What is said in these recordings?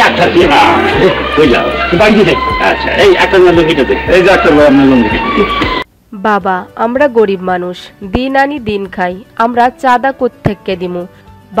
Doctor বুঝলাম বাড়িতে। আচ্ছা এই একটা লুঙ্গিটা দে। এই ডাক্তার ভাই আপনার লুঙ্গি। বাবা আমরা গরিব মানুষ, দিন আনি দিন খাই, আমরা চাঁদা কোত্থেকে দিমু?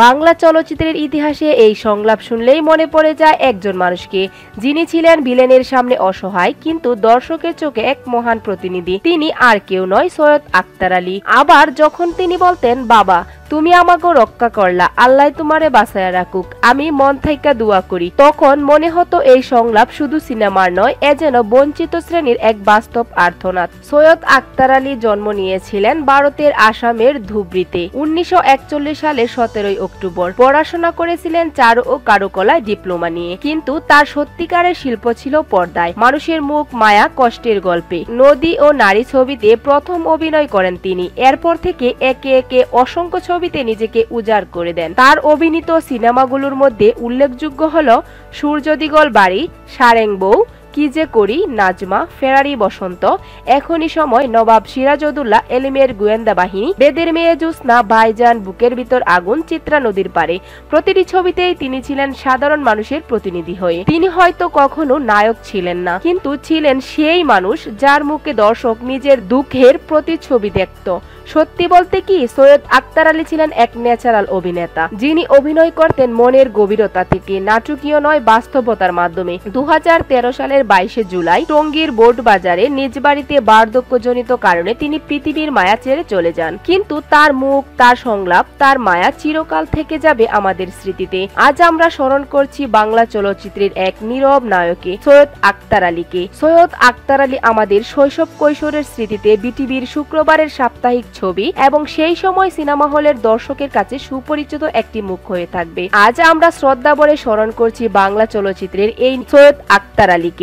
বাংলা চলচ্চিত্রের ইতিহাসে এই সংলাপ শুনলেই মনে পড়ে যায় একজন মানুষকে, যিনি ছিলেন ভিলেনের সামনে অসহায় কিন্তু দর্শকের চোখে এক মহান প্রতিনিধি। তিনি আর কেউ নয়, সৈয়দ আখতার আলী। আবার যখন তিনি বলতেন, বাবা তুমি আমাকে রক্ষা করলা, আল্লাহ তোমারে বাঁচায়া রাখুক, আমি মন থেকে দোয়া করি, তখন মনে হতো এই সংলাপ শুধু সিনেমার নয়, এ যেন বঞ্চিত শ্রেণীর এক বাস্তব আর্তনাদ। সৈয়দ আখতার আলী জন্ম নিয়েছিলেন ভারতের আসামের ধুবড়ীতে 1941 সালের 17 অক্টোবর। পড়াশোনা করেছিলেন চারু ও কারুকলায় ডিপ্লোমা নিয়ে, কিন্তু তার সত্যিকারের শিল্প ছিল পর্দায়, মানুষের মুখ, মায়া, কষ্টের গল্পে। নদী ও নারী ছবিতে প্রথম অভিনয় করেন তিনি। এরপর থেকে একে একে অসংখ্য ছবিতে নিজেকে উজাড় করে দেন। তার অভিনীত সিনেমাগুলোর মধ্যে উল্লেখযোগ্য হলো সূর্যদিগল বাড়ি, সারেং বউ, কি যে করি, নাজমা, ফেরারি বসন্ত, এখনই সময়, নবাব সিরাজউদ্দৌলা, এলিমের গোয়েন্দা বাহিনী, বেদের মেয়ে জ্যোৎস্না, ভাইজান, বুকের ভিতর আগুন, চিত্রা নদীর পারে। প্রতিটি ছবিতেই তিনি ছিলেন সাধারণ মানুষের প্রতিনিধি হয়ে। তিনি হয়তো কখনো নায়ক ছিলেন না, কিন্তু ছিলেন সেই মানুষ যার মুখে দর্শক নিজের দুঃখের প্রতিচ্ছবি দেখত। সত্যি বলতে কি, সৈয়দ আখতার আলী ছিলেন এক ন্যাচারাল অভিনেতা, যিনি অভিনয় করতেন মনের গভীরতা থেকে, নাটকীয় নয়, বাস্তবতার মাধ্যমে। 2013 সালের 22 জুলাই টঙ্গীর বোর্ড বাজারে নিজ বাড়িতে বার্ধক্যজনিত কারণে তিনি পৃথিবীর মায়া ছেড়ে চলে যান, কিন্তু তার মুখ, তার সংলাপ, তার মায়া চিরকাল থেকে যাবে আমাদের স্মৃতিতে। আজ আমরা স্মরণ করছি বাংলা চলচ্চিত্রের এক নীরব নায়ককে, সৈয়দ আখতার আলীকে। সৈয়দ আখতার আলী আমাদের শৈশব কৈশোরের স্মৃতিতে বিটিভির শুক্রবারের সাপ্তাহিক ছবি এবং সেই সময় সিনেমা হলের দর্শকের কাছে সুপরিচিত একটি মুখ হয়ে থাকবে। আজ আমরা শ্রদ্ধা ভরে স্মরণ করছি বাংলা চলচ্চিত্রের এই সৈয়দ আখতার আলীকে।